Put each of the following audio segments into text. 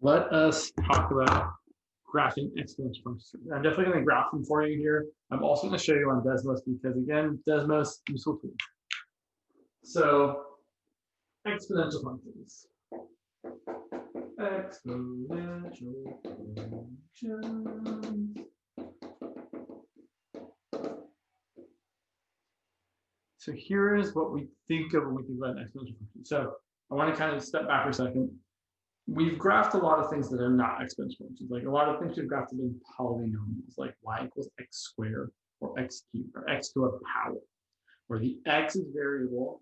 let us talk about graphing exponential functions. I'm definitely going to graph them for you here. I'm also going to show you on Desmos because, again, Desmos, useful tool. So, exponential functions. Exponential functions. So here is what we think of when we think about an exponential function. So I want to kind of step back for a second. We've graphed a lot of things that are not exponential functions. Like a lot of things we've graphed have been polynomials, like y equals x squared, or x cubed, or x to a power, where the x is variable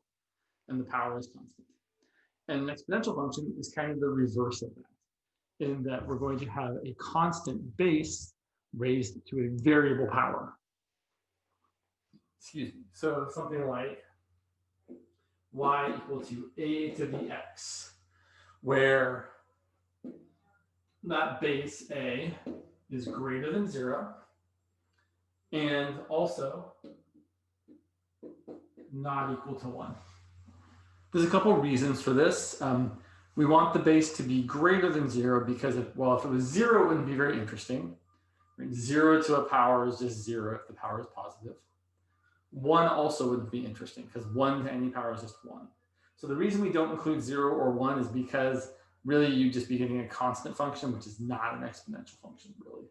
and the power is constant. And an exponential function is kind of the reverse of that, in that we're going to have a constant base raised to a variable power. Excuse me. So something like y equal to a to the x, where that base a is greater than 0 and also not equal to 1. There's a couple of reasons for this. We want the base to be greater than 0 because, if it was 0, it wouldn't be very interesting. 0 to a power is just 0 if the power is positive. 1 also wouldn't be interesting because 1 to any power is just 1. So the reason we don't include 0 or 1 is because really you'd just be getting a constant function, which is not an exponential function, really.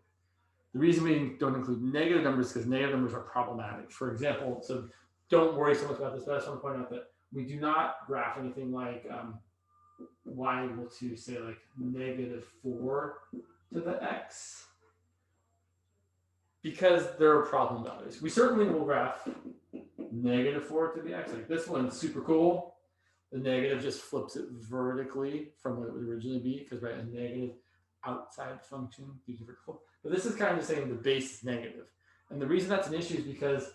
The reason we don't include negative numbers is because negative numbers are problematic. For example, so don't worry so much about this, but I just want to point out that we do not graph anything like y equal to, say, like -4 to the x, because there are problem values. We certainly will graph -4 to the x. Like this one's super cool. The negative just flips it vertically from what it would originally be, because a negative outside function gives you vertical. But this is kind of saying the base is negative. And the reason that's an issue is because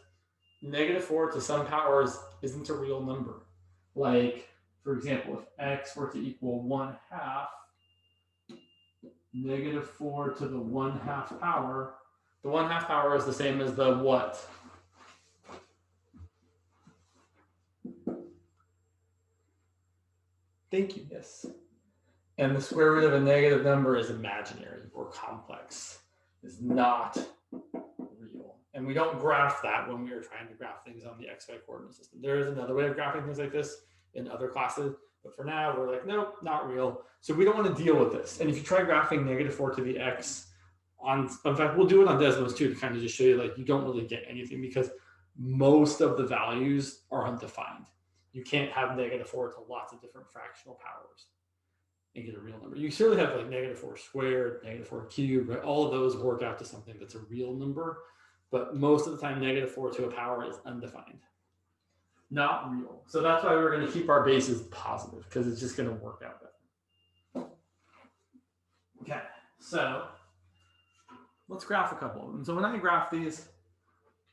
-4 to some powers isn't a real number. Like, for example, if x were to equal 1/2, -4 to the 1/2 power, the 1/2 power is the same as the what? Thank you, yes. And the square root of a negative number is imaginary or complex. It's not real. And we don't graph that when we are trying to graph things on the XY coordinate system. There is another way of graphing things like this in other classes, but for now we're like, nope, not real. So we don't want to deal with this. And if you try graphing -4 to the x on, in fact, we'll do it on Desmos too, to kind of just show you, like, you don't really get anything because most of the values are undefined. You can't have -4 to lots of different fractional powers and get a real number. You certainly have like -4 squared, -4 cubed, right? All of those work out to something that's a real number, but most of the time -4 to a power is undefined, not real. So that's why we're going to keep our bases positive, because it's just going to work out better. Okay, so let's graph a couple of them. So when I graph these,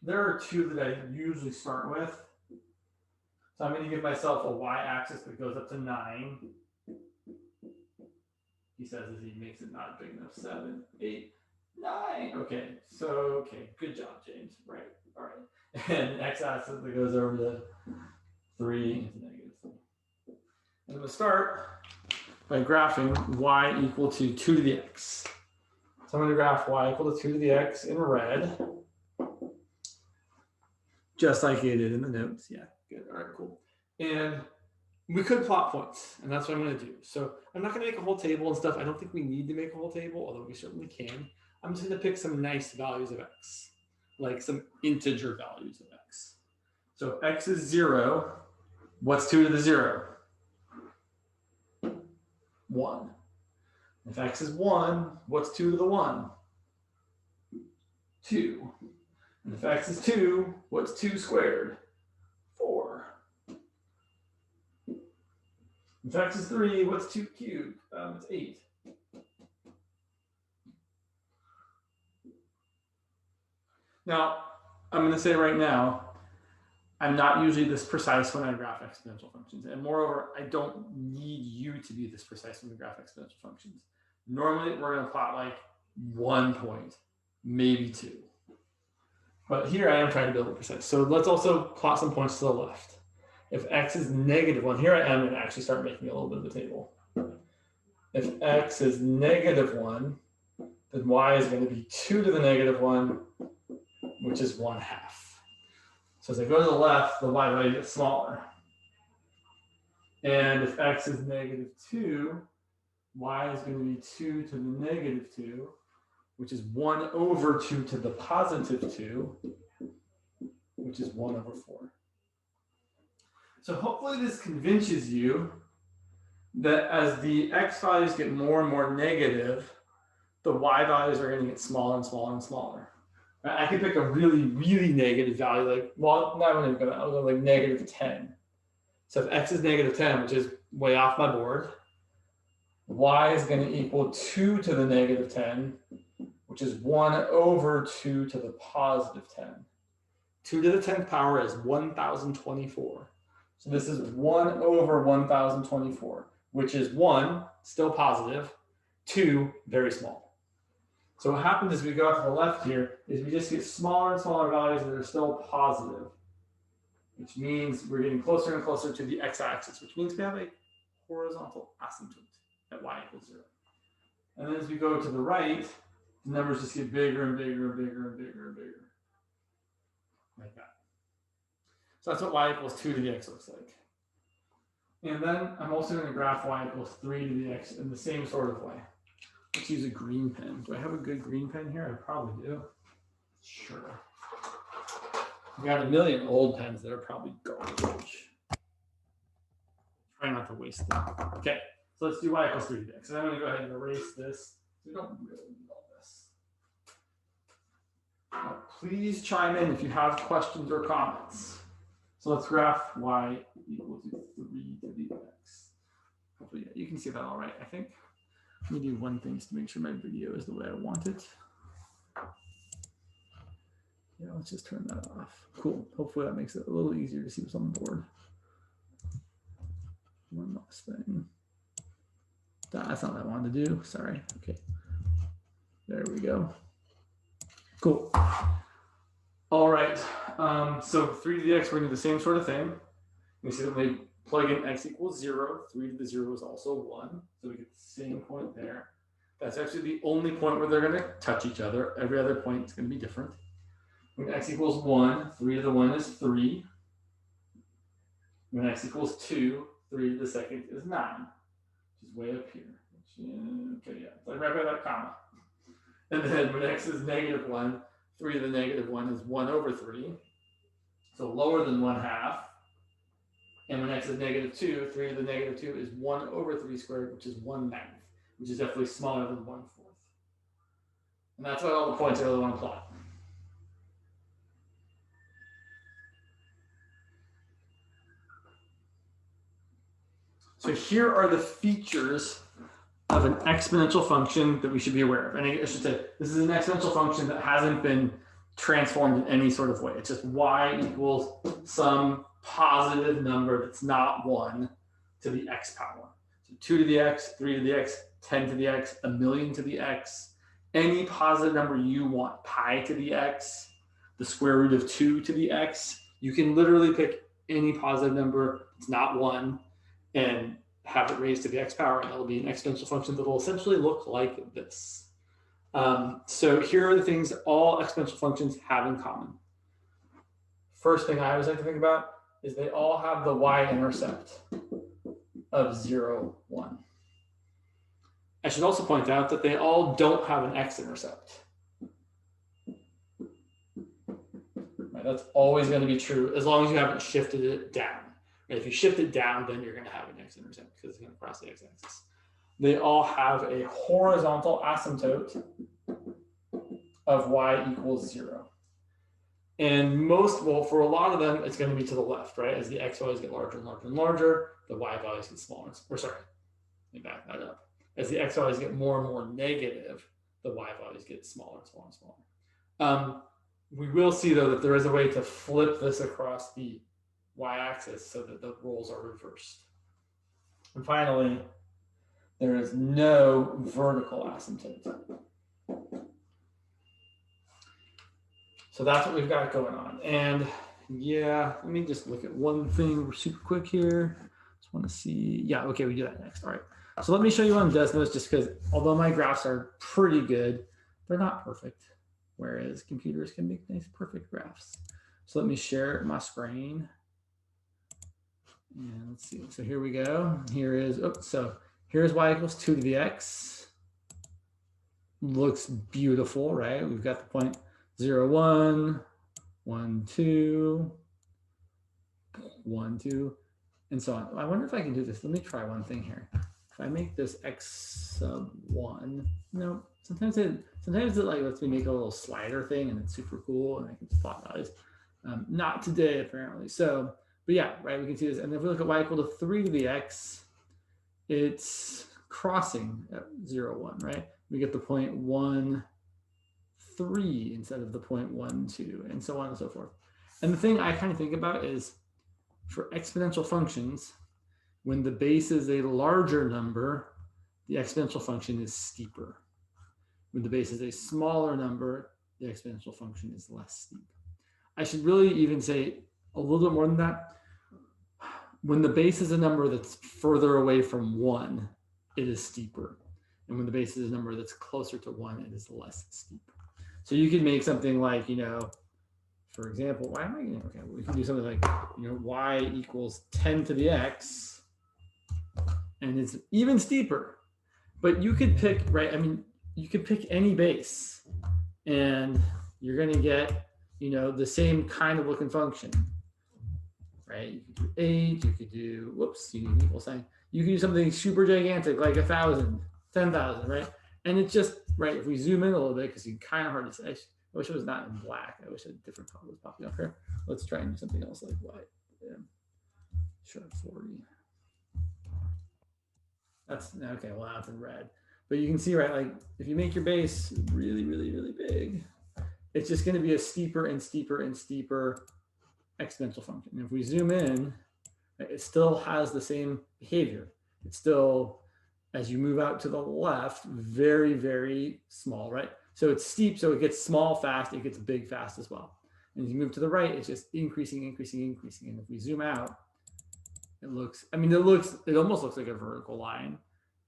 there are two that I usually start with. So I'm going to give myself a y-axis that goes up to 9. He says as he makes it not big enough. 7, 8, 9. Okay, so, okay, good job, James. Right, all right. And x-axis that goes over to 3 into -3. And I'm going to start by graphing y equal to 2 to the x. So I'm going to graph y equal to 2 to the x in red, just like you did in the notes. Yeah, good. All right, cool. And we could plot points, and that's what I'm going to do. So I'm not going to make a whole table and stuff. I don't think we need to make a whole table, although we certainly can. I'm just going to pick some nice values of x, like some integer values of x. So if x is 0, what's 2 to the 0? 1. If x is 1, what's 2 to the 1? 2. And if x is 2, what's 2 squared? 4. If x is 3, what's 2 cubed? It's 8. Now, I'm going to say right now, I'm not usually this precise when I graph exponential functions. And moreover, I don't need you to be this precise when we graph exponential functions. Normally, we're going to plot like 1 point, maybe 2. But here I am trying to build it precise. So let's also plot some points to the left. If x is -1, here I am going to actually start making a little bit of a table. if x is -1, then y is going to be 2 to the -1, which is 1/2. So as I go to the left, the y value gets smaller. And if x is -2, y is going to be 2 to the -2, which is 1 over 2 to the +2, which is 1 over 4. So hopefully this convinces you that as the x values get more and more negative, the y values are going to get smaller and smaller and smaller. I could pick a really, really negative value, like, well, not even going to, I'll go like -10. So if x is -10, which is way off my board, y is going to equal 2 to the -10, which is 1 over 2 to the +10. 2 to the 10th power is 1024. So this is 1 over 1024, which is 1, still positive, 2, very small. So what happens as we go out to the left here is we just get smaller and smaller values that are still positive, which means we're getting closer and closer to the x-axis, which means we have a horizontal asymptote at y equals 0. And then as we go to the right, the numbers just get bigger and bigger and bigger and bigger and bigger, like that. So that's what y equals 2 to the x looks like. And then I'm also going to graph y equals 3 to the x in the same sort of way. Let's use a green pen. Do I have a good green pen here? I probably do. Sure. I've got a million old pens that are probably garbage. Try not to waste them. Okay, so let's do y equals 3 to the x. And I'm going to go ahead and erase this. We don't really need all this. Now, please chime in if you have questions or comments. So let's graph y equal to 3 to the x. Hopefully, you can see that all right, I think. Let me do one thing just to make sure my video is the way I want it. Yeah, let's just turn that off. Cool. Hopefully that makes it a little easier to see what's on the board. One last thing. That's not what I wanted to do. Sorry. Okay. There we go. Cool. All right. So 3 to the x, we're going to do the same sort of thing. We see that when we plug in x equals 0, 3 to the 0 is also 1. So we get the same point there. That's actually the only point where they're going to touch each other. Every other point is going to be different. When x equals 1, 3 to the 1 is 3. When x equals 2, 3 to the second is 9, which is way up here. Okay, yeah, it's like right by that comma. And then when x is -1, 3 to the -1 is 1 over 3. So lower than 1/2. And when x is -2, 3 to the -2 is 1 over 3 squared, which is 1/9, which is definitely smaller than 1/4. And that's what all the points I really want to plot. So here are the features of an exponential function that we should be aware of. And I should say, this is an exponential function that hasn't been transformed in any sort of way. It's just y equals some positive number that's not 1 to the x power. So 2 to the x, 3 to the x, 10 to the x, a million to the x, any positive number you want, pi to the x, the square root of 2 to the x. You can literally pick any positive number that's not 1 and have it raised to the x power, and it'll be an exponential function that will essentially look like this. So here are the things that all exponential functions have in common. First thing I always like to think about is they all have the y-intercept of 0, 1. I should also point out that they all don't have an x-intercept. Right, that's always going to be true as long as you haven't shifted it down. And if you shift it down, then you're going to have an x-intercept because it's going to cross the x-axis. They all have a horizontal asymptote of y equals 0. And most, well, for a lot of them, it's going to be to the left, right? As the x values get larger and larger and larger, the y values get smaller. Or sorry, let me back that up. As the x values get more and more negative, the y values get smaller and smaller and smaller. We will see, though, that there is a way to flip this across the y-axis so that the roles are reversed. And finally, there is no vertical asymptote. So that's what we've got going on. And yeah, let me just look at one thing super quick here. Just want to see. Yeah, okay, we do that next. All right. So let me show you on Desmos, just because although my graphs are pretty good, they're not perfect, whereas computers can make nice perfect graphs. So let me share my screen. And let's see. So here we go. Here is, so here's y equals 2 to the x. Looks beautiful, right? We've got the point 0, 1, 1, 2, 1, 2, and so on. I wonder if I can do this. Let me try one thing here. If I make this x sub 1, no, sometimes it like lets me make a little slider thing, and it's super cool, and I can plot values. Not today, apparently. So, but yeah, right, we can see this. And if we look at y equal to 3 to the x, it's crossing at 0, 1, right? We get the point 1, 3 instead of the point 1, 2, and so on and so forth. And the thing I kind of think about is for exponential functions, when the base is a larger number, the exponential function is steeper. When the base is a smaller number, the exponential function is less steep. I should really even say a little bit more than that. When the base is a number that's further away from 1, it is steeper. And when the base is a number that's closer to 1, it is less steep. So you can make something like, for example, why am I getting, okay, we can do something like, y equals 10 to the x, and it's even steeper. But you could pick, right? I mean, you could pick any base, and you're going to get, the same kind of looking function, right? You could do 8, you could do, whoops, you need an equal sign. You could do something super gigantic, like 1,000, 10,000, right? And it's just, right, if we zoom in a little bit, because it's kind of hard to say, I wish it was not in black. I wish a different color was popping up here. Let's try and do something else like white. Yeah. Sure, 40. That's, okay, well, now it's in red. But you can see, right, like if you make your base really, really, really big, it's just going to be a steeper and steeper and steeper exponential function. And if we zoom in, it still has the same behavior. It's still, as you move out to the left, very, very small, right? So it's steep, so it gets small fast, it gets big fast as well. And as you move to the right, it's just increasing, increasing, increasing. And if we zoom out, it looks, I mean, it almost looks like a vertical line.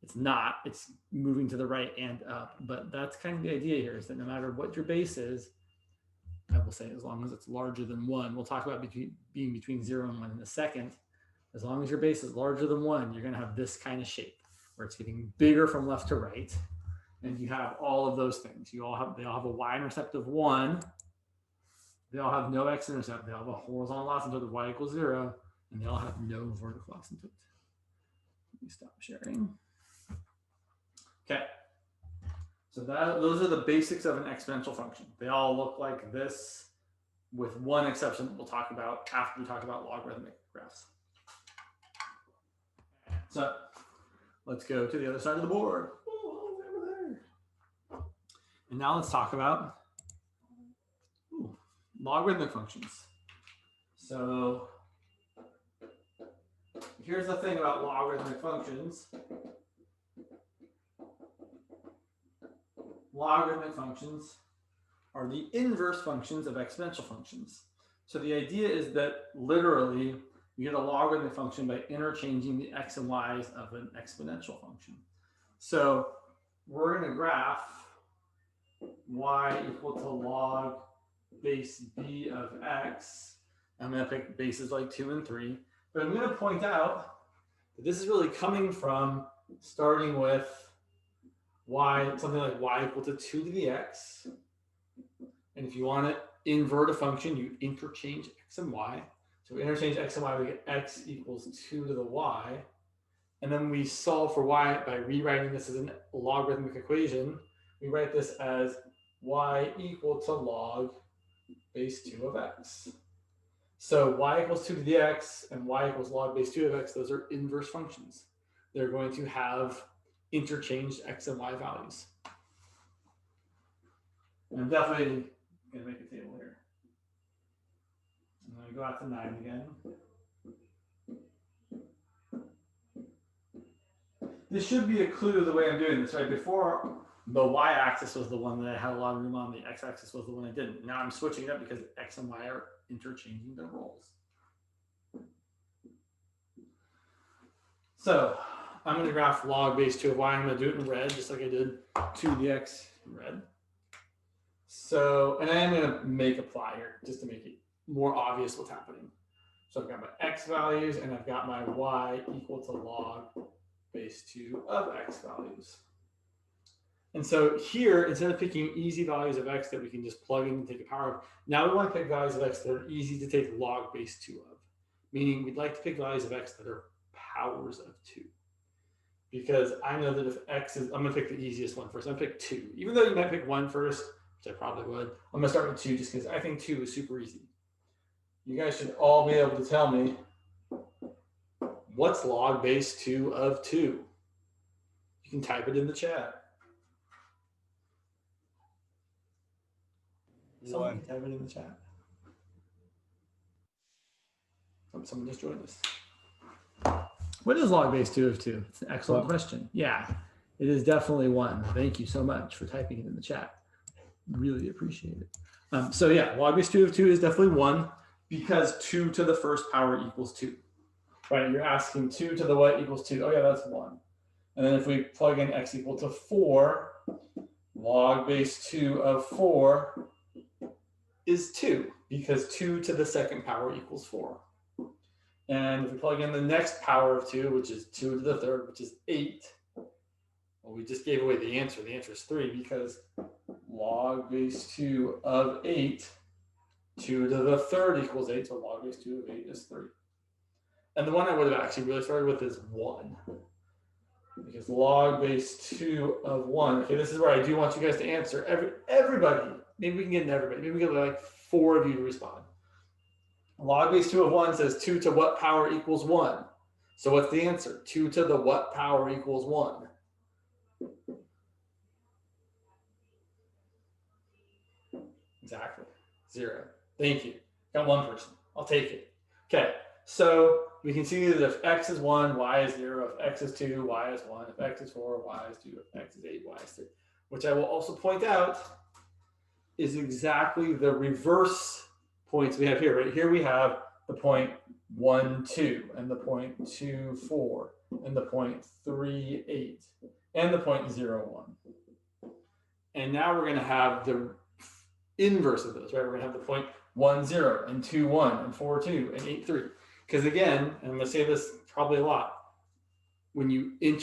It's not, it's moving to the right and up. But that's kind of the idea here, is that no matter what your base is, I will say, as long as it's larger than 1, we'll talk about being between 0 and 1 in a second. As long as your base is larger than 1, you're going to have this kind of shape, where it's getting bigger from left to right. And you have all of those things. They all have a y-intercept of 1. They all have no x-intercept. They all have a horizontal asymptote of y equals 0. And they all have no vertical asymptote. Let me stop sharing. Okay. So those are the basics of an exponential function. They all look like this, with one exception that we'll talk about after we talk about logarithmic graphs. So let's go to the other side of the board. Oh, over there. And now let's talk about logarithmic functions. So here's the thing about logarithmic functions. Logarithmic functions are the inverse functions of exponential functions. So the idea is that literally you get a logarithmic function by interchanging the x and y's of an exponential function. So we're going to graph y equal to log base b of x. I'm going to pick bases like 2 and 3. But I'm going to point out that this is really coming from starting with y, something like y equal to 2 to the x. And if you want to invert a function, you interchange x and y. So we interchange x and y, we get x equals 2 to the y. And then we solve for y by rewriting this as a logarithmic equation. We write this as y equal to log base 2 of x. So y equals 2 to the x and y equals log base 2 of x, those are inverse functions. They're going to have interchanged x and y values. And I'm definitely going to make a table here. I'm going to go out to 9 again. This should be a clue the way I'm doing this, right? Before, the y-axis was the one that I had a lot of room on, the x-axis was the one I didn't. Now I'm switching it up because x and y are interchanging their roles. So I'm going to graph log base 2 of y. I'm going to do it in red, just like I did 2dx in red. So, and I am going to make apply here, just to make it more obvious what's happening. So I've got my x values, and I've got my y equal to log base 2 of x values. And so here, instead of picking easy values of x that we can just plug in and take a power of, now we want to pick values of x that are easy to take log base 2 of. Meaning we'd like to pick values of x that are powers of 2. Because I know that if x is, I'm going to pick the easiest one first. I'm going to pick 2. Even though you might pick 1 first, which I probably would, I'm going to start with 2 just because I think 2 is super easy. You guys should all be able to tell me what's log base 2 of 2. You can type it in the chat. Someone can type it in the chat. Oh, someone just joined us. What is log base 2 of 2? It's an excellent question. Yeah, it is definitely 1. Thank you so much for typing it in the chat. Really appreciate it. So yeah, log base 2 of 2 is definitely 1 because 2 to the first power equals 2. Right, you're asking 2 to the what equals 2. Oh yeah, that's 1. And then if we plug in x equal to 4, log base 2 of 4 is 2 because 2 to the second power equals 4. And if we plug in the next power of 2, which is 2 to the third, which is 8, well, we just gave away the answer. The answer is 3 because log base 2 of 8, 2 to the third equals 8, so log base 2 of 8 is 3. And the one I would have actually really started with is 1. Because log base 2 of 1, okay, this is where I do want you guys to answer. Everybody, maybe we can get an everybody. Maybe we can get like 4 of you to respond. Log base 2 of 1 says 2 to what power equals 1. So what's the answer? 2 to the what power equals 1? Exactly. 0. Thank you. Got one person. I'll take it. Okay. So we can see that if x is 1, y is 0. If x is 2, y is 1. If x is 4, y is 2. If x is 8, y is 3. Which I will also point out is exactly the reverse points we have here. Right here we have the point 1, 2, and the point 2, 4, and the point 3, 8, and the point 0, 1. And now we're going to have the inverse of those, right? We're going to have the point 1, 0, and 2, 1, and 4, 2, and 8, 3. Because again, and I'm going to say this probably a lot, when you I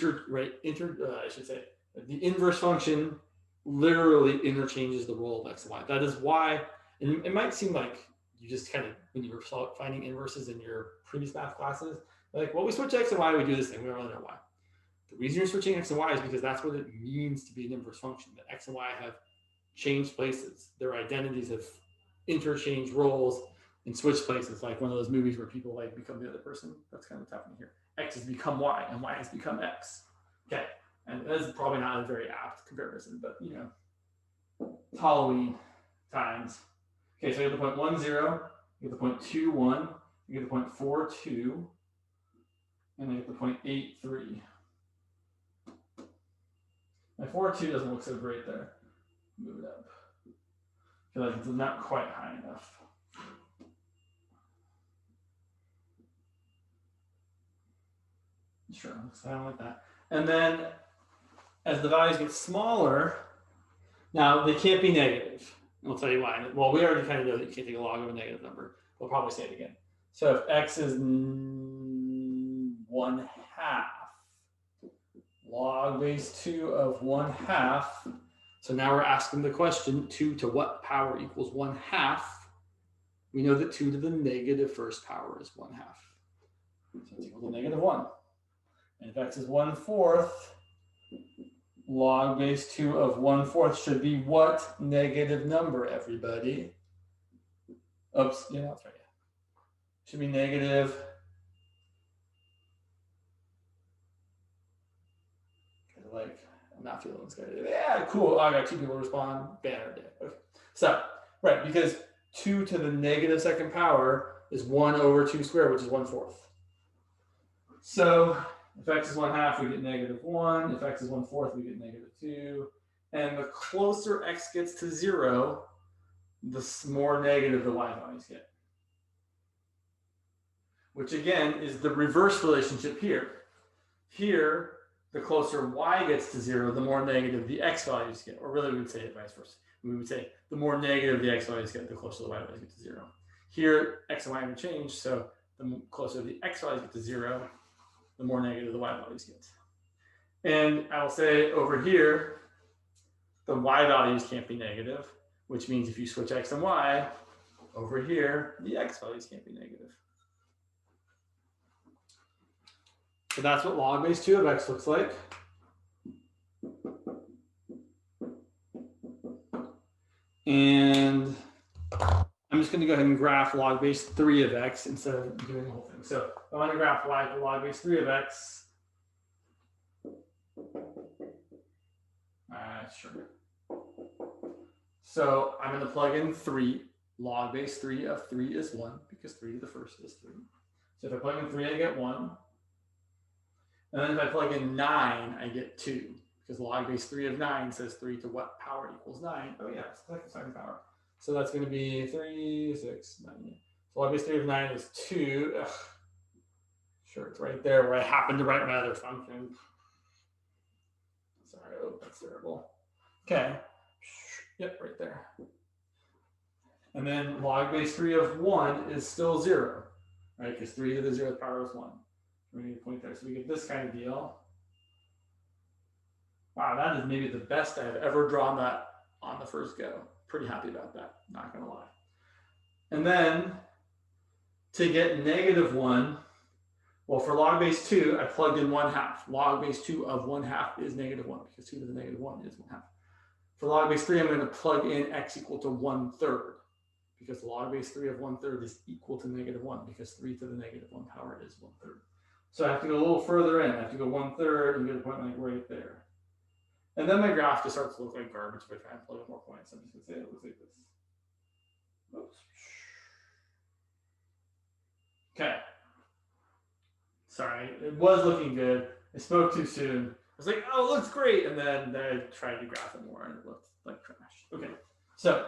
should say, the inverse function literally interchanges the role of x and y. That is why, and it might seem like you just kind of, when you were finding inverses in your previous math classes, like, well, we switch x and y, we do this thing, we don't really know why. The reason you're switching x and y is because that's what it means to be an inverse function, that x and y have changed places. Their identities have interchanged roles and switched places, like one of those movies where people like become the other person. That's kind of what's happening here. X has become y and y has become x. Okay, and that is probably not a very apt comparison, but you know, it's Halloween times. Okay, so you have the point 1, 0, you have the point 2, 1, you have the point 4, 2, and then you have the point 8, 3. My 4, 2 doesn't look so great there. Move it up. I feel like it's not quite high enough. Sure, looks kind of like that. And then as the values get smaller, now they can't be negative. I'll tell you why. Well, we already kind of know that you can't take a log of a negative number. We'll probably say it again. So if x is 1/2, log base 2 of 1/2. So now we're asking the question, 2 to what power equals 1/2? We know that 2 to the negative first power is 1/2. So it's equal to -1. And if x is 1/4, log base 2 of 1/4 should be what negative number, everybody? Oops, yeah, that's right. Should be negative. Like, I'm not feeling this guy. Yeah, cool. I got 2 people respond. Banner day. Okay. So, right, because 2 to the negative second power is 1 over 2 squared, which is 1/4. So if x is 1/2, we get -1. If x is 1/4, we get -2. And the closer x gets to 0, the more negative the y values get. Which again is the reverse relationship here. Here, the closer y gets to 0, the more negative the x values get. Or really, we would say it vice versa. We would say the more negative the x values get, the closer the y values get to 0. Here, x and y haven't changed, so the closer the x values get to 0, the more negative the y values get. And I will say over here, the y values can't be negative, which means if you switch x and y, over here, the x values can't be negative. So that's what log base 2 of x looks like. And I'm just going to go ahead and graph log base 3 of x instead of doing the whole thing. So I want to graph y for log base 3 of x. Sure. So I'm going to plug in 3. Log base 3 of 3 is 1 because 3 to the first is 3. So if I plug in 3, I get 1. And then if I plug in 9, I get 2 because log base 3 of 9 says 3 to what power equals 9? Oh yeah, it's like a second power. So that's going to be 3, 6, 9. So log base 3 of 9 is 2. Ugh. Sure, it's right there where I happen to write my other function. Sorry, oh, that's terrible. Okay, yep, right there. And then log base 3 of 1 is still 0, right? Because 3 to the 0th power is 1. We need to point there. So we get this kind of deal. Wow, that is maybe the best I've ever drawn that on the first go. Pretty happy about that, not gonna lie. And then to get -1, well, for log base 2, I plugged in 1/2. Log base 2 of 1/2 is -1 because 2 to the -1 is 1/2. For log base 3, I'm going to plug in x equal to 1/3 because log base 3 of 1/3 is equal to -1 because 3 to the -1 power is 1/3. So I have to go a little further in. I have to go 1/3 and get a point like right there. And then my graph just starts to look like garbage if I try and plug in more points. I'm just going to say it looks like this. Oops. Okay. Sorry, it was looking good. I spoke too soon. I was like, oh, it looks great. And then I tried to graph it more and it looked like trash. Okay, so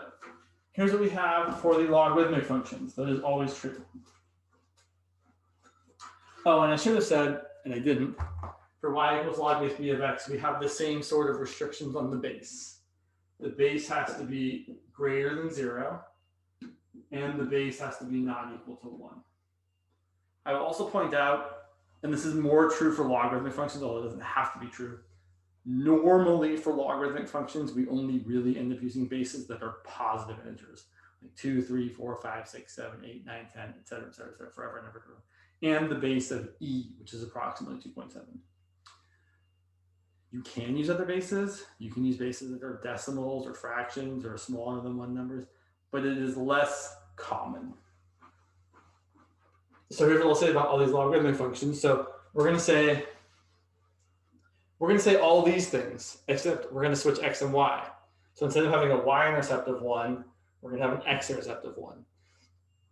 here's what we have for the logarithmic functions. That is always true. Oh, and I should have said, and I didn't, for y equals log base b of x, we have the same sort of restrictions on the base. The base has to be greater than 0, and the base has to be not equal to 1. I will also point out, and this is more true for logarithmic functions, although it doesn't have to be true. Normally for logarithmic functions, we only really end up using bases that are positive integers, like 2, 3, 4, 5, 6, 7, 8, 9, 10, et cetera, forever and ever. And the base of e, which is approximately 2.7. You can use other bases. You can use bases that are decimals or fractions or smaller than 1 numbers, but it is less common. So here's what I'll say about all these logarithmic functions. So we're going to say all these things, except we're going to switch x and y. So instead of having a y-intercept of 1, we're going to have an x-intercept of 1.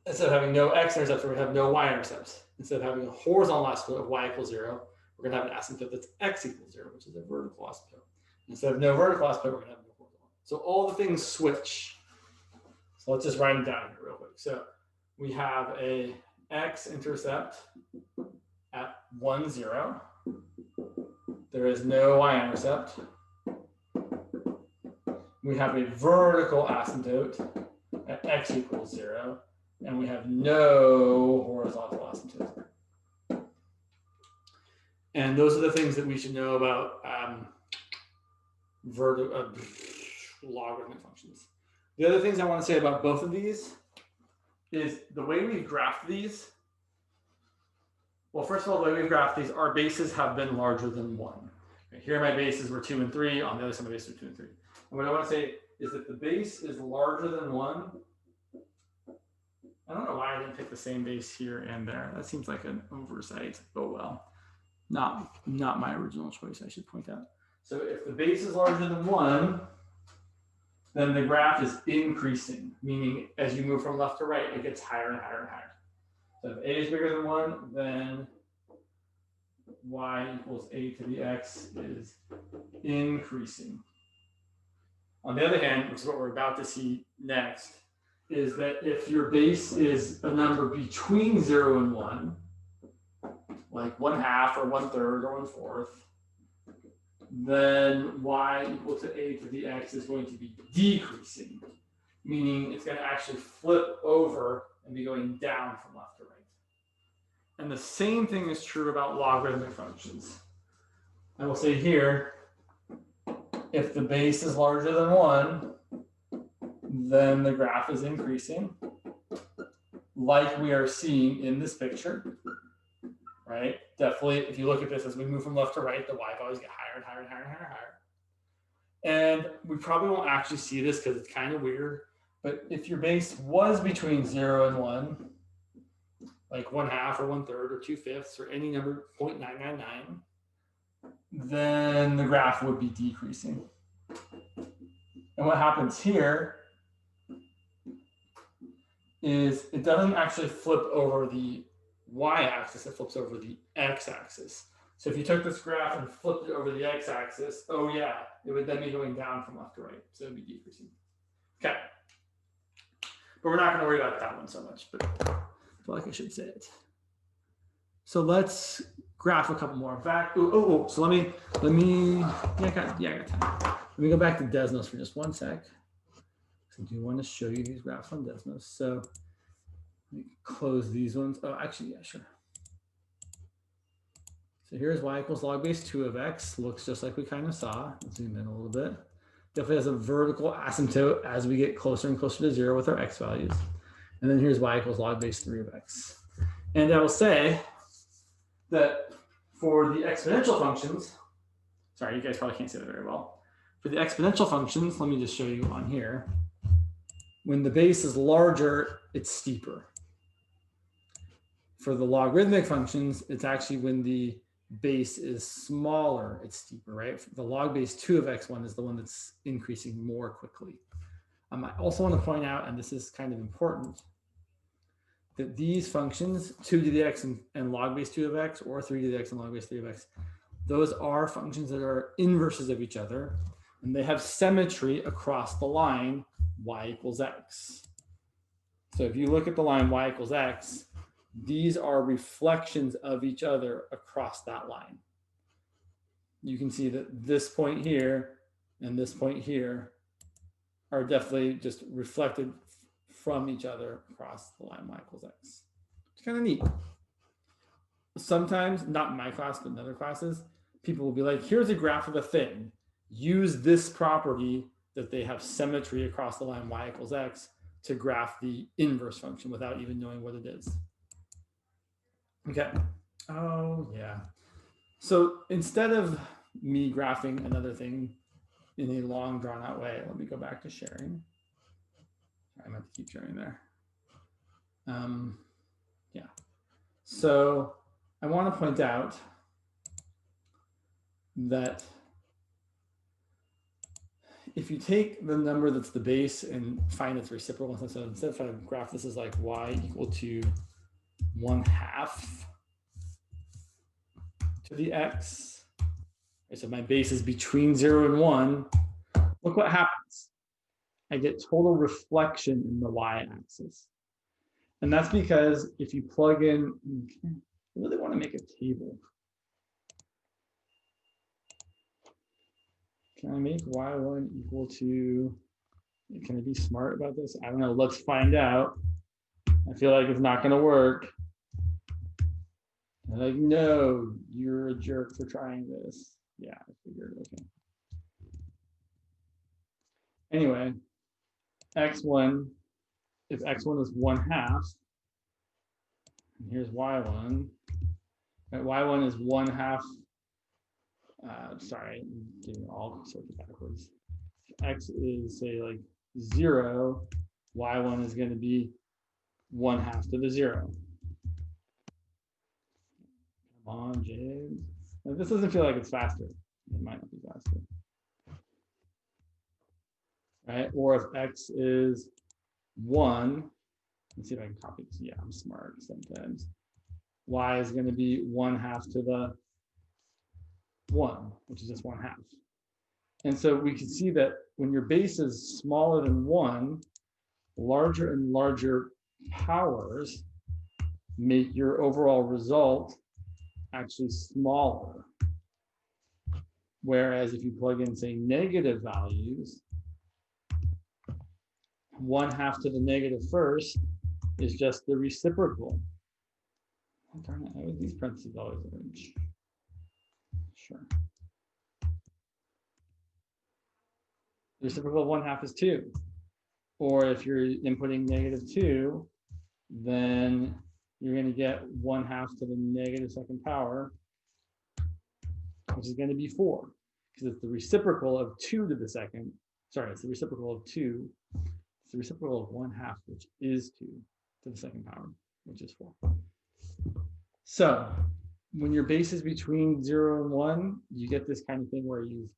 Instead of having no x-intercepts, we're going to have no y-intercepts. Instead of having a horizontal asymptote of y equals 0, we're going to have an asymptote that's x equals 0, which is a vertical asymptote. Instead of no vertical asymptote, we're going to have no horizontal. So all the things switch. So let's just write them down here real quick. So we have a x-intercept at 1, 0. There is no y-intercept. We have a vertical asymptote at x equals 0, and we have no horizontal asymptote. And those are the things that we should know about logarithmic functions. The other things I want to say about both of these is the way we've graphed these. Well, first of all, the way we've graphed these, our bases have been larger than 1. Okay, here my bases were 2 and 3. On the other side, my bases are 2 and 3. And what I want to say is that the base is larger than 1. I don't know why I didn't pick the same base here and there. That seems like an oversight. Oh well. Not my original choice, I should point out. So if the base is larger than 1, then the graph is increasing, meaning as you move from left to right, it gets higher and higher and higher. So if a is bigger than 1, then y equals a to the x is increasing. On the other hand, which is what we're about to see next, is that if your base is a number between 0 and 1, like 1/2 or 1/3 or 1/4, then y equal to a to the x is going to be decreasing, meaning it's going to actually flip over and be going down from left to right. And the same thing is true about logarithmic functions. I will say here, if the base is larger than 1, then the graph is increasing, like we are seeing in this picture, right? Definitely, if you look at this as we move from left to right, the y values get higher and higher and higher and higher and higher. And we probably won't actually see this because it's kind of weird, but if your base was between 0 and 1, like 1/2 or 1/3 or 2/5 or any number 0.999, then the graph would be decreasing. And what happens here is it doesn't actually flip over the y-axis, it flips over the x-axis. So if you took this graph and flipped it over the x-axis, oh yeah, it would then be going down from left to right. So it would be decreasing. Okay. But we're not going to worry about that one so much, but I feel like I should say it. So let's graph a couple more back. So let me, I got time. Let me go back to Desnos for just one sec. I do want to show you these graphs on Desnos. So let me close these ones. Oh, actually, yeah, sure. So here's y equals log base 2 of x. Looks just like we kind of saw. Let's zoom in a little bit. Definitely has a vertical asymptote as we get closer and closer to 0 with our x values. And then here's y equals log base 3 of x. And I will say that for the exponential functions, sorry, you guys probably can't see that very well. For the exponential functions, let me just show you on here. When the base is larger, it's steeper. For the logarithmic functions, it's actually when the base is smaller, it's steeper, right? The log base 2 of x1 is the one that's increasing more quickly. I also want to point out, and this is kind of important, that these functions, 2 to the x and log base 2 of x, or 3 to the x and log base 3 of x, those are functions that are inverses of each other, and they have symmetry across the line y equals x. So if you look at the line y equals x, these are reflections of each other across that line. You can see that this point here and this point here are definitely just reflected from each other across the line y equals x. It's kind of neat. Sometimes, not in my class, but in other classes, people will be like, here's a graph of a thing. Use this property that they have symmetry across the line y equals x to graph the inverse function without even knowing what it is. Okay. Oh, yeah. So instead of me graphing another thing in a long, drawn out way, let me go back to sharing. I meant to keep sharing there. Yeah. So I want to point out that if you take the number that's the base and find its reciprocal, so instead of I graph this is like y equal to 1/2 to the x. Okay, so my base is between 0 and 1. Look what happens. I get total reflection in the y-axis. And that's because if you plug in, I really want to make a table. Can I make y1 equal to, can I be smart about this? I don't know, let's find out. I feel like it's not going to work. I'm like, no, you're a jerk for trying this. Yeah, I figured, okay. Anyway, x1, if x1 is 1/2, and here's y1, and y1 is 1/2, sorry, I'm getting all sorts of backwards. If x is, say, like 0, y1 is going to be 1/2 to the 0. Come on, James. Now, this doesn't feel like it's faster. It might not be faster. Right? Or if x is 1, let's see if I can copy this. Yeah, I'm smart sometimes. Y is going to be 1/2 to the 1, which is just 1/2. And so we can see that when your base is smaller than 1, larger and larger powers make your overall result actually smaller. Whereas if you plug in, say, negative values, 1/2 to the negative first is just the reciprocal. Oh, darn it, I was these parentheses always orange. Sure. The reciprocal of 1/2 is 2. Or if you're inputting -2, then you're going to get 1/2 to the negative second power, which is going to be 4, because it's the reciprocal of 2 to the second. Sorry, it's the reciprocal of 2. It's the reciprocal of 1/2, which is 2 to the second power, which is 4. So when your base is between 0 and 1, you get this kind of thing where you've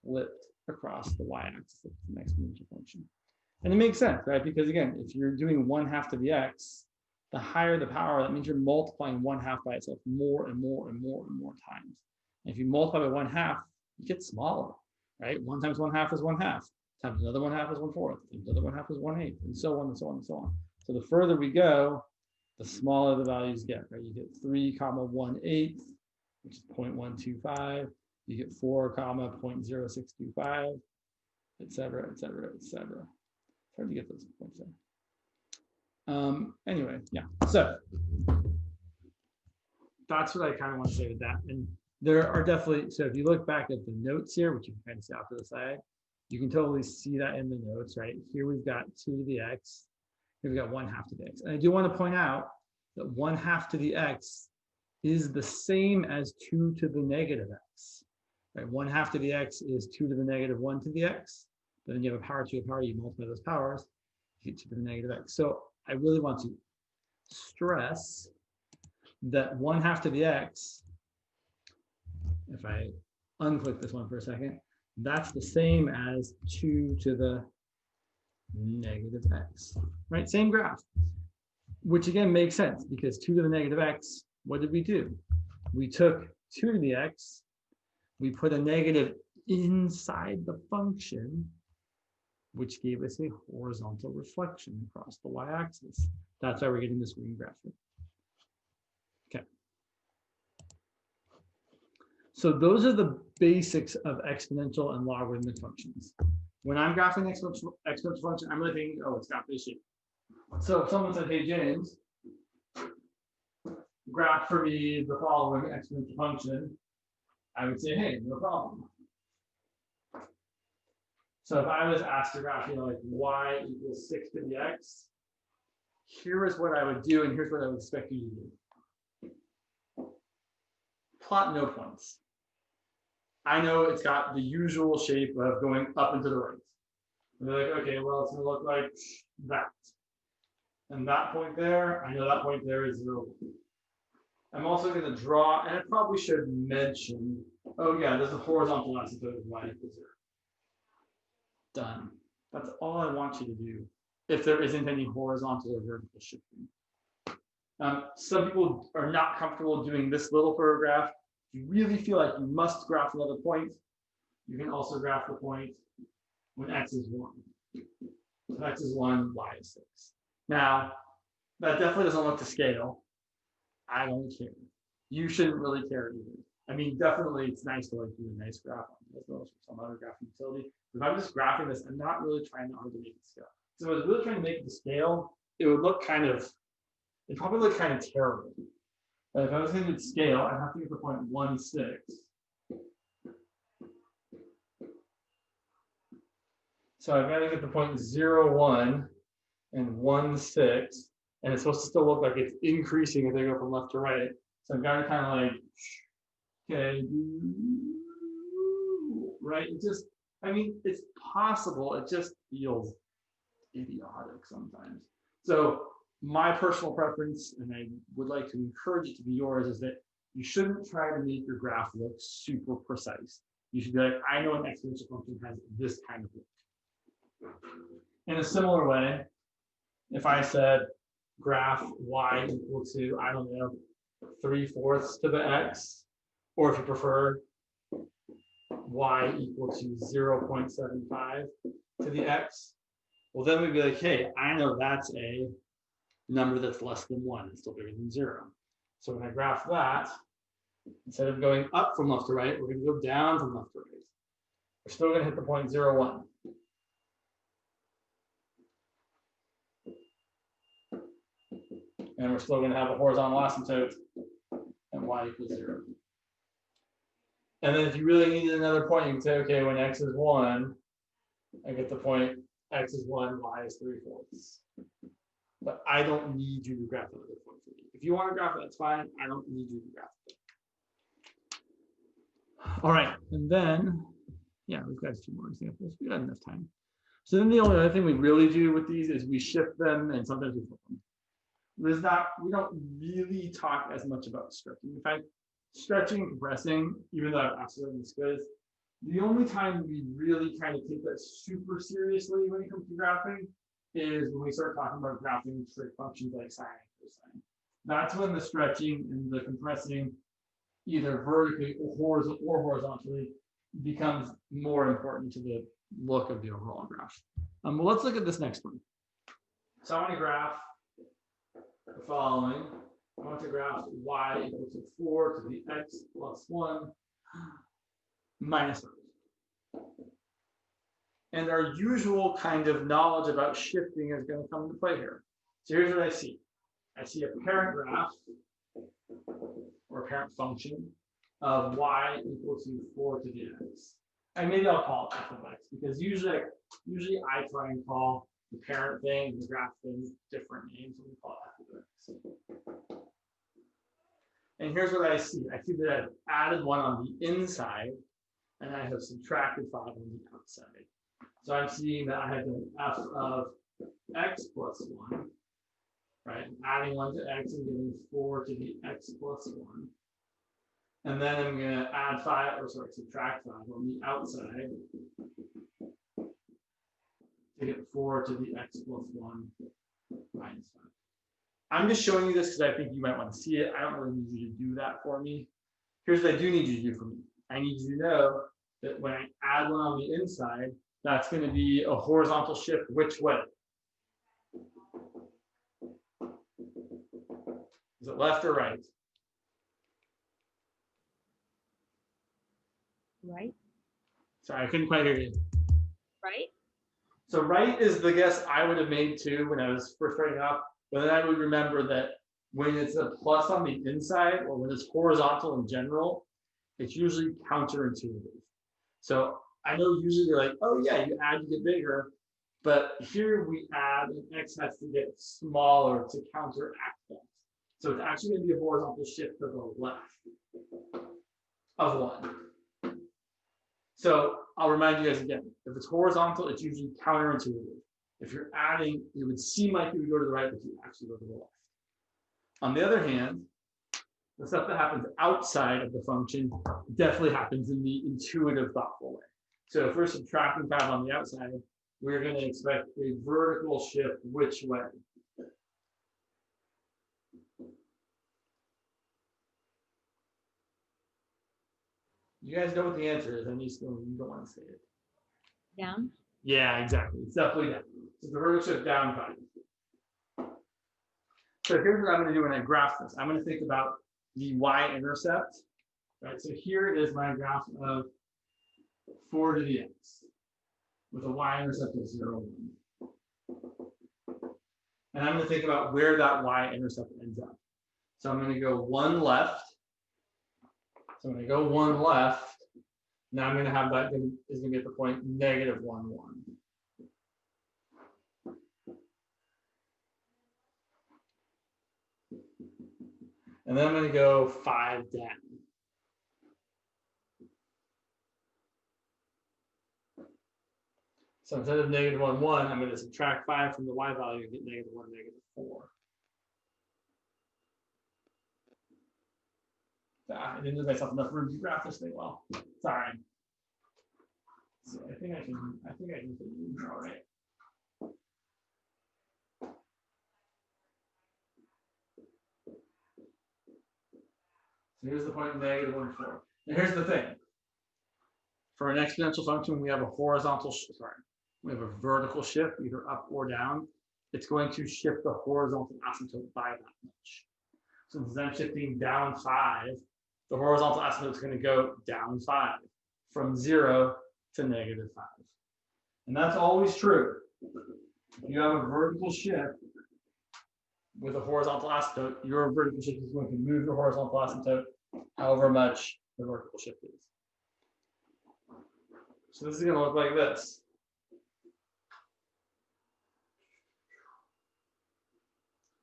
flipped across the y-axis of an exponential function. And it makes sense, right? Because again, if you're doing 1/2 to the x, the higher the power, that means you're multiplying 1/2 by itself more and more and more and more times. And if you multiply by 1/2, you get smaller, right? 1 times 1/2 is 1/2, times another 1/2 is 1/4, another 1/2 is 1/8, and so on and so on and so on. So the further we go, the smaller the values get, right? You get 3, 1/8, which is 0.125. You get 4, 0.0625, et cetera, et cetera, et cetera. It's hard to get those points there. Anyway, yeah. So that's what I kind of want to say with that. And there are definitely, so if you look back at the notes here, which you can kind of see off to the side, you can totally see that in the notes, right? Here we've got 2 to the x. Here we've got 1/2 to the x. And I do want to point out that 1/2 to the x is the same as 2 to the negative x. Right? 1/2 to the x is 2 to the negative 1 to the x. But then you have a power to a power, you multiply those powers, you get 2 to the negative x. So I really want to stress that 1/2 to the x, if I unclick this one for a second, that's the same as 2 to the negative x, right? Same graph, which again makes sense because 2 to the negative x, what did we do? We took 2 to the x, we put a negative inside the function, which gave us a horizontal reflection across the y-axis. That's why we're getting this green graphic. Okay. So those are the basics of exponential and logarithmic functions. When I'm graphing exponential function, I'm really thinking, oh, it's got this shape. So if someone said, hey, James, graph for me the following exponential function, I would say, hey, no problem. So if I was asked to graph, like y equals 6 to the x, here is what I would do, and here's what I would expect you to do. Plot no points. I know it's got the usual shape of going up and to the right. And they're like, okay, well, it's going to look like that. And that point there, I know that point there is 0. I'm also going to draw, and I probably should mention, oh yeah, there's a horizontal asymptote of y equals 0. Done. That's all I want you to do if there isn't any horizontal or vertical shifting. Some people are not comfortable doing this little paragraph. If you really feel like you must graph another point, you can also graph the point when x is 1. So x is 1, y is 6. Now, that definitely doesn't look to scale. I don't care. You shouldn't really care either. I mean, definitely it's nice to do a nice graph on this, as well as some other graphing utility. If I'm just graphing this, I'm not really trying hard to make it scale. So if I was really trying to make it to scale, it would look it'd probably look kind of terrible. But if I was going to scale, I'd have to get the point 1, 6. So I've got to get the point 0, 1 and 1, 6. And it's supposed to still look like it's increasing as I go from left to right. So I've got to kind of like, okay, right? It's possible. It just feels idiotic sometimes. So my personal preference, and I would like to encourage it to be yours, is that you shouldn't try to make your graph look super precise. You should be like, I know an exponential function has this kind of look. In a similar way, if I said graph y equal to, I don't know, 3/4 to the x, or if you prefer, y equal to 0.75 to the x, well, then we'd be like, hey, I know that's a number that's less than 1. It's still bigger than 0. So when I graph that, Instead of going up from left to right, we're going to go down from left to right. We're still going to hit the point 0, 1. And we're still going to have a horizontal asymptote and y equals 0. And then if you really needed another point, you can say, okay, when x is 1, I get the point x is 1, y is 3/4. But I don't need you to graph another point for me. If you want to graph it, that's fine. I don't need you to graph it. All right, and then, yeah, we've got 2 more examples. We got enough time. So then the only other thing we really do with these is we shift them and sometimes we flip them. We don't really talk as much about stretching. In fact, stretching and compressing, even though I've absolutely this quiz, the only time we really kind of take that super seriously when it comes to graphing is when we start talking about graphing strict functions like sine and cosine. That's when the stretching and the compressing, either vertically or horizontally, becomes more important to the look of the overall graph. Well, let's look at this next one. So I want to graph the following. I want to graph y equal to 4 to the x plus 1 minus 5. And our usual kind of knowledge about shifting is going to come into play here. So here's what I see. I see a parent graph or a parent function of y equal to 4 to the x. And maybe I'll call it f of x because usually I try and call the parent thing and the graph thing different names, and we call it f of x. And here's what I see. I see that I've added 1 on the inside and I have subtracted 5 on the outside. So I'm seeing that I have an f of x plus 1, right? I'm adding 1 to x and getting 4 to the x plus 1. And then I'm going to add 5, or sorry, subtract 5 on the outside to get 4 to the x plus 1 minus 5. I'm just showing you this because I think you might want to see it. I don't really need you to do that for me. Here's what I do need you to do for me. I need you to know that when I add 1 on the inside, that's going to be a horizontal shift which way? Is it left or right? Right. Sorry, I couldn't quite hear you. Right. So right is the guess I would have made too when I was first starting off, but then I would remember that when it's a plus on the inside or when it's horizontal in general, it's usually counterintuitive. So I know usually they're like, oh yeah, you add, you get bigger, but here we add and x has to get smaller to counteract that. So it's actually going to be a horizontal shift to the left of 1. So I'll remind you guys again, if it's horizontal, it's usually counterintuitive. If you're adding, it would seem like you would go to the right, but you actually go to the left. On the other hand, the stuff that happens outside of the function definitely happens in the intuitive, thoughtful way. So if we're subtracting 5 on the outside, we're going to expect a vertical shift which way? You guys know what the answer is, and you don't want to say it. Down. Yeah, exactly. It's definitely down. So the vertical shift down 5. So here's what I'm going to do when I graph this. I'm going to think about the y-intercept. Right. So here is my graph of 4 to the x with a y-intercept of 0, 1. And I'm going to think about where that y-intercept ends up. So I'm going to go 1 left. So when I go 1 left, now I'm going to have that is going to get the point -1, 1. And then I'm going to go 5 down. So instead of -1, 1, I'm going to subtract 5 from the y value and get -1, -4. I didn't give myself enough room to graph this thing well. Sorry. So I think I can put you in all right. So here's the point -1, 4. Now here's the thing. For an exponential function, we have a we have a vertical shift, either up or down. It's going to shift the horizontal asymptote by that much. So since I'm shifting down 5, the horizontal asymptote is going to go down 5 from 0 to -5. And that's always true. If you have a vertical shift with a horizontal asymptote, your vertical shift is going to move your horizontal asymptote however much the vertical shift is. So this is going to look like this.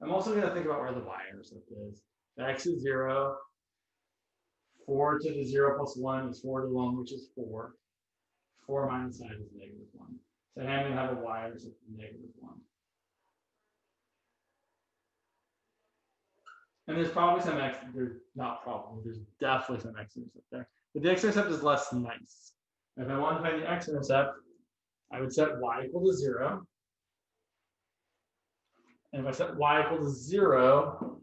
I'm also going to think about where the y-intercept is. The x is 0. 4 to the 0 plus 1 is 4 to 1, which is 4. 4 minus 5 is -1. So I'm going to have a y-intercept of -1. And there's probably some x, there's not probably, there's definitely some x-intercept there. But the x-intercept is less nice. If I wanted to find the x-intercept, I would set y equal to 0. And if I set y equal to 0,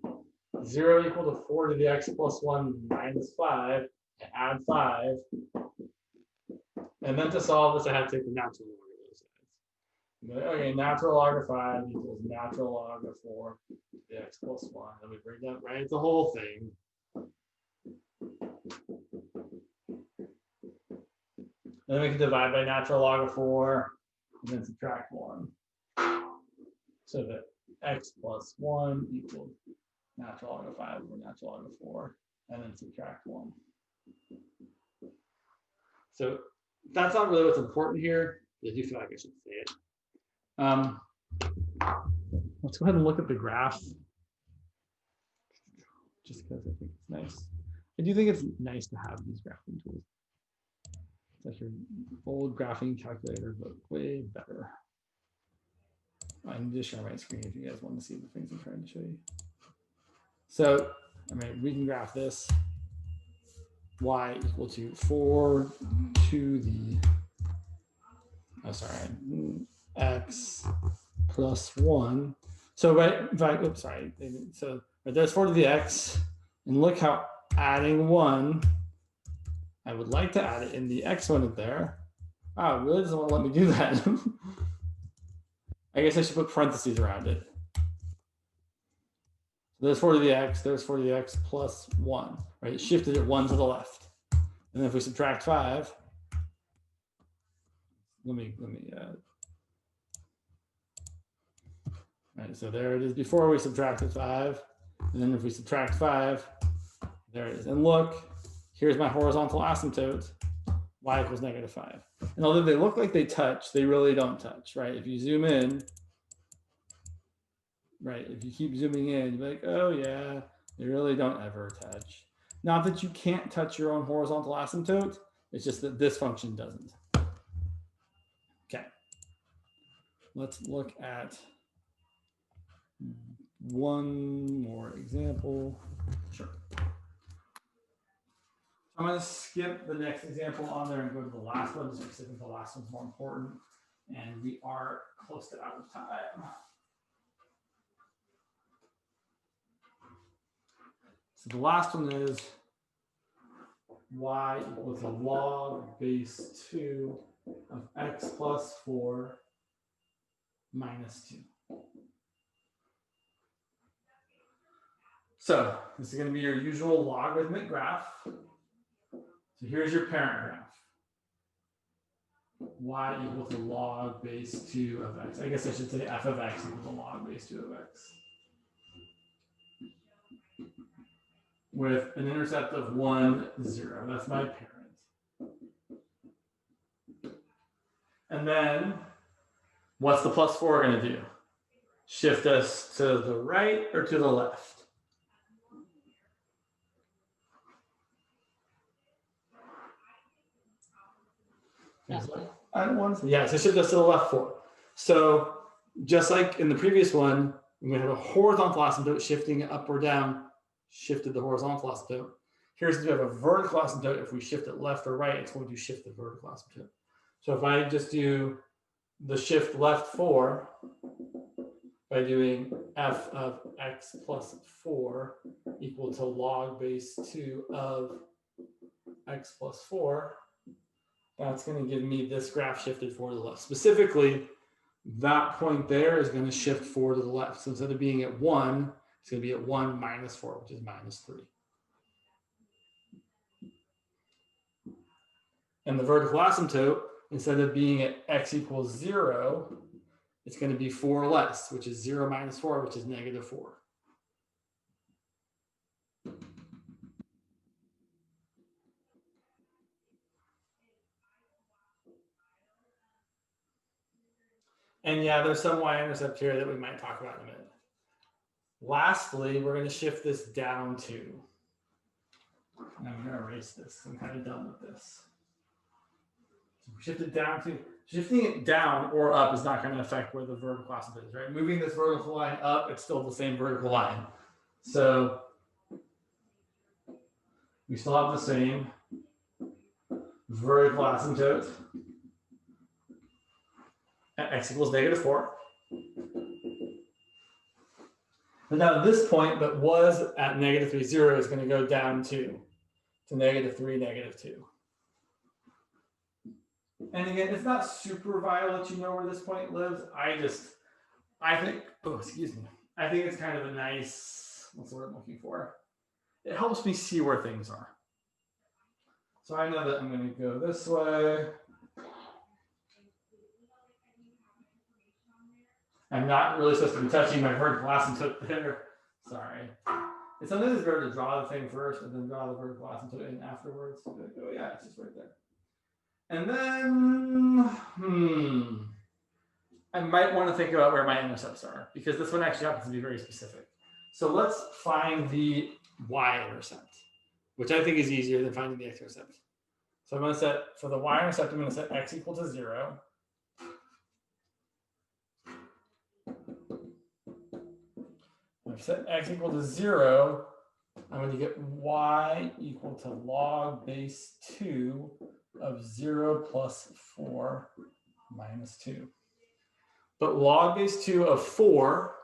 0 equal to 4 to the x plus 1 minus 5, I add 5. And then to solve this, I have to take the natural log of those sides. Okay, natural log of 5 equals natural log of 4 to the x plus 1. And we bring that right, it's the whole thing. And then we can divide by natural log of 4 and then subtract 1. So that x plus 1 equals natural log of 5 over natural log of 4, and then subtract 1. So that's not really what's important here. I do feel like I should say it. Let's go ahead and look at the graph. Just because I think it's nice. I do think it's nice to have these graphing tools. It's like your old graphing calculator, but way better. I'm just sharing my screen if you guys want to see the things I'm trying to show you. So, I mean, we can graph this. Y equal to 4 to the, x plus 1. So, oops, sorry. So, there's 4 to the x. And look how adding 1, I would like to add it in the exponent there. Oh, it really doesn't want to let me do that. I guess I should put parentheses around it. There's 4 to the x, there's 4 to the x plus 1, right? It shifted it 1 to the left. And then if we subtract 5, right, so there it is before we subtracted 5. And then if we subtract 5, there it is. And look, here's my horizontal asymptote, y equals -5. And although they look like they touch, they really don't touch, right? If you zoom in, right, if you keep zooming in, you're like, oh yeah, they really don't ever touch. Not that you can't touch your own horizontal asymptote, it's just that this function doesn't. Okay, let's look at one more example. Sure. I'm going to skip the next example on there and go to the last one, just because I think the last one's more important. And we are close to out of time. So the last one is y equal to log base 2 of x plus 4 minus 2. So this is going to be your usual logarithmic graph. So here's your parent graph. Y equal to log base 2 of x. I guess I should say f of x equal to log base 2 of x. With an intercept of 1, 0. That's my parent. And then what's the plus 4 going to do? Shift us to the right or to the left? I don't want to. Yeah, so shift us to the left 4. So just like in the previous one, we have a horizontal asymptote shifting up or down, shifted the horizontal asymptote. Here's if we have a vertical asymptote. If we shift it left or right, it's going to shift the vertical asymptote. So if I just do the shift left 4 by doing f of x plus 4 equal to log base 2 of x plus 4, that's going to give me this graph shifted 4 to the left. Specifically, that point there is going to shift 4 to the left. So instead of being at 1, it's going to be at 1 minus 4, which is minus 3. And the vertical asymptote, instead of being at x equals 0, it's going to be 4 less, which is 0 minus 4, which is negative 4. And yeah, there's some y-intercept here that we might talk about in a minute. Lastly, we're going to shift this down to. And I'm going to erase this. I'm kind of done with this. So shift it down to. Shifting it down or up is not going to affect where the vertical asymptote is, right? Moving this vertical line up, it's still the same vertical line. So we still have the same vertical asymptote at x equals negative 4. But now this point that was at negative 3, 0 is going to go down to negative 3, negative 2. And again, it's not super vital that you know where this point lives. I think, oh, excuse me. I think it's kind of a nice, what's the word I'm looking for? It helps me see where things are. So I know that I'm going to go this way. I'm not really supposed to be touching my vertical asymptote there. Sorry. It's sometimes better to draw the thing first and then draw the vertical asymptote in afterwards. Oh yeah, it's just right there. And then, I might want to think about where my intercepts are because this one actually happens to be very specific. So let's find the y-intercept, which I think is easier than finding the x-intercept. So I'm going to set, for the y-intercept, I'm going to set x equal to 0. If I set x equal to 0, I'm going to get y equal to log base 2 of 0 plus 4 minus 2. But log base 2 of 4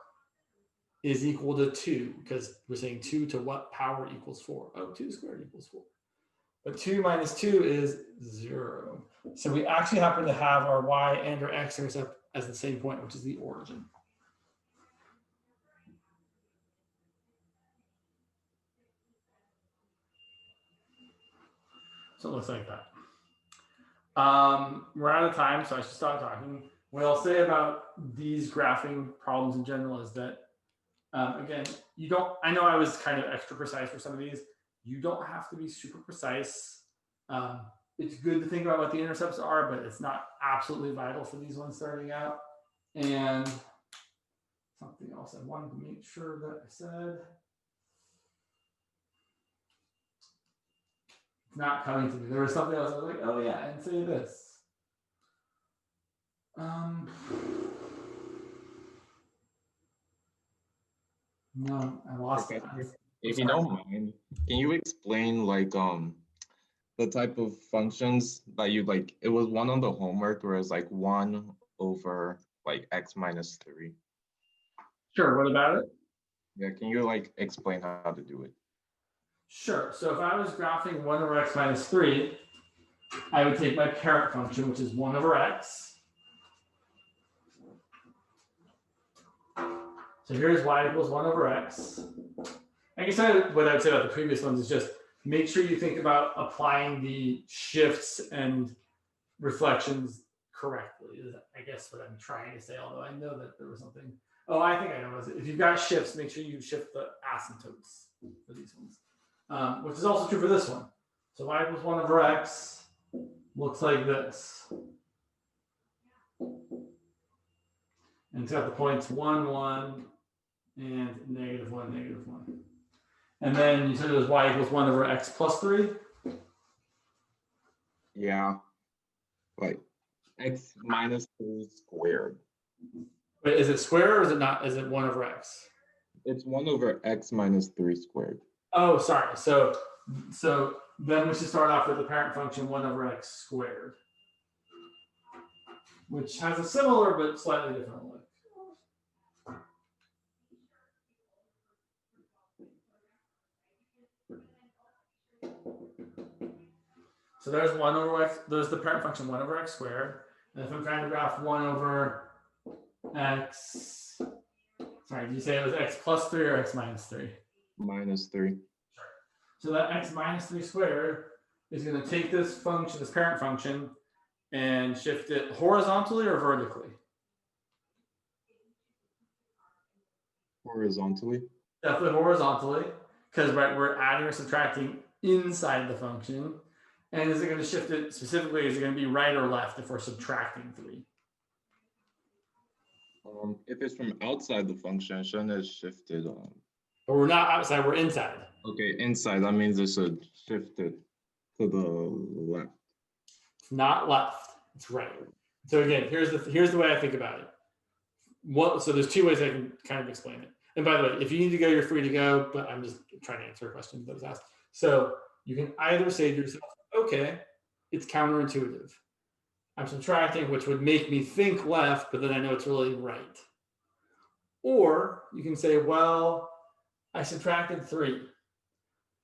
is equal to 2 because we're saying 2 to what power equals 4? Oh, 2 squared equals 4. But 2 minus 2 is 0. So we actually happen to have our y and our x-intercept as the same point, which is the origin. So it looks like that. We're out of time, so I should stop talking. What I'll say about these graphing problems in general is that, again, you don't, I know I was kind of extra precise for some of these. You don't have to be super precise. It's good to think about what the intercepts are, but it's not absolutely vital for these ones starting out. And something else I wanted to make sure that I said. It's not coming to me. There was something else I was like, oh yeah, and say this. No, I lost it. If you don't mind, can you explain like the type of functions that you like? It was one on the homework where it's like 1 over like x minus 3. Sure, what about it? Yeah, can you like explain how to do it? Sure, so if I was graphing 1 over x minus 3, I would take my parent function, which is 1 over x. So here's y equals 1 over x. I guess what I would say about the previous ones is just make sure you think about applying the shifts and reflections correctly, is I guess what I'm trying to say, although I know that there was something. Oh, I think I know. If you've got shifts, make sure you shift the asymptotes for these ones, which is also true for this one. So y equals 1 over x looks like this. And it's got the points 1, 1, and negative 1, negative 1. And then you said it was y equals 1 over x plus 3? Yeah, like x minus 3 squared. Wait, is it square or is it not? Is it 1 over x? It's 1 over x minus 3 squared. Oh, sorry. So then we should start off with the parent function 1 over x squared, which has a similar but slightly different look. So there's 1 over x, there's the parent function 1 over x squared. And if I'm trying to graph 1 over x, sorry, did you say it was x plus 3 or x minus 3? Minus 3. So that x minus 3 squared is going to take this function, this parent function, and shift it horizontally or vertically? Horizontally. Definitely horizontally, because right, we're adding or subtracting inside the function. And is it going to shift it specifically? Is it going to be right or left if we're subtracting 3? If it's from outside the function, shouldn't it shift it? But we're not outside, we're inside. Okay, inside. That means it should shift it to the left. It's not left, it's right. So again, here's the way I think about it. So there's 2 ways I can kind of explain it. And by the way, if you need to go, you're free to go, but I'm just trying to answer a question that was asked. So you can either say to yourself, okay, it's counterintuitive. I'm subtracting, which would make me think left, but then I know it's really right. Or you can say, well, I subtracted 3.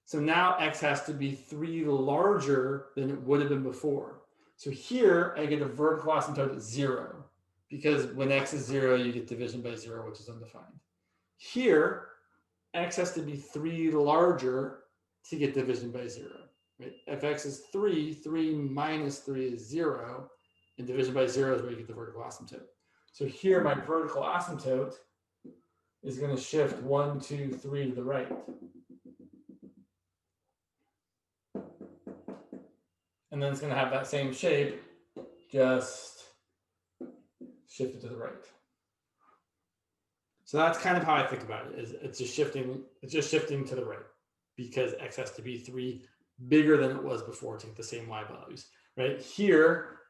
So now x has to be 3 larger than it would have been before. So here I get a vertical asymptote at 0, because when x is 0, you get division by 0, which is undefined. Here, x has to be 3 larger to get division by 0. Right? If x is 3, 3 minus 3 is 0, and division by 0 is where you get the vertical asymptote. So here, my vertical asymptote is going to shift 1, 2, 3 to the right. And then it's going to have that same shape, just shift it to the right. So that's kind of how I think about it. Is it's just shifting to the right, because x has to be 3 bigger than it was before to get the same y values. Right here,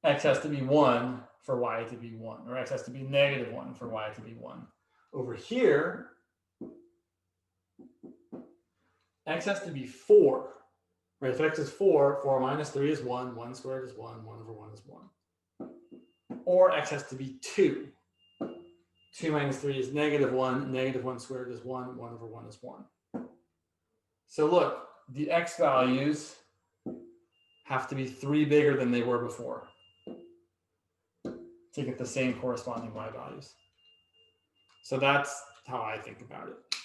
x has to be 1 for y to be 1, or x has to be -1 for y to be 1. Over here, x has to be 4. Right, if x is 4, 4 minus 3 is 1, 1 squared is 1, 1 over 1 is 1. Or x has to be 2. 2 minus 3 is -1, -1 squared is 1, 1 over 1 is 1. So look, the x values have to be 3 bigger than they were before to get the same corresponding y values. So that's how I think about it.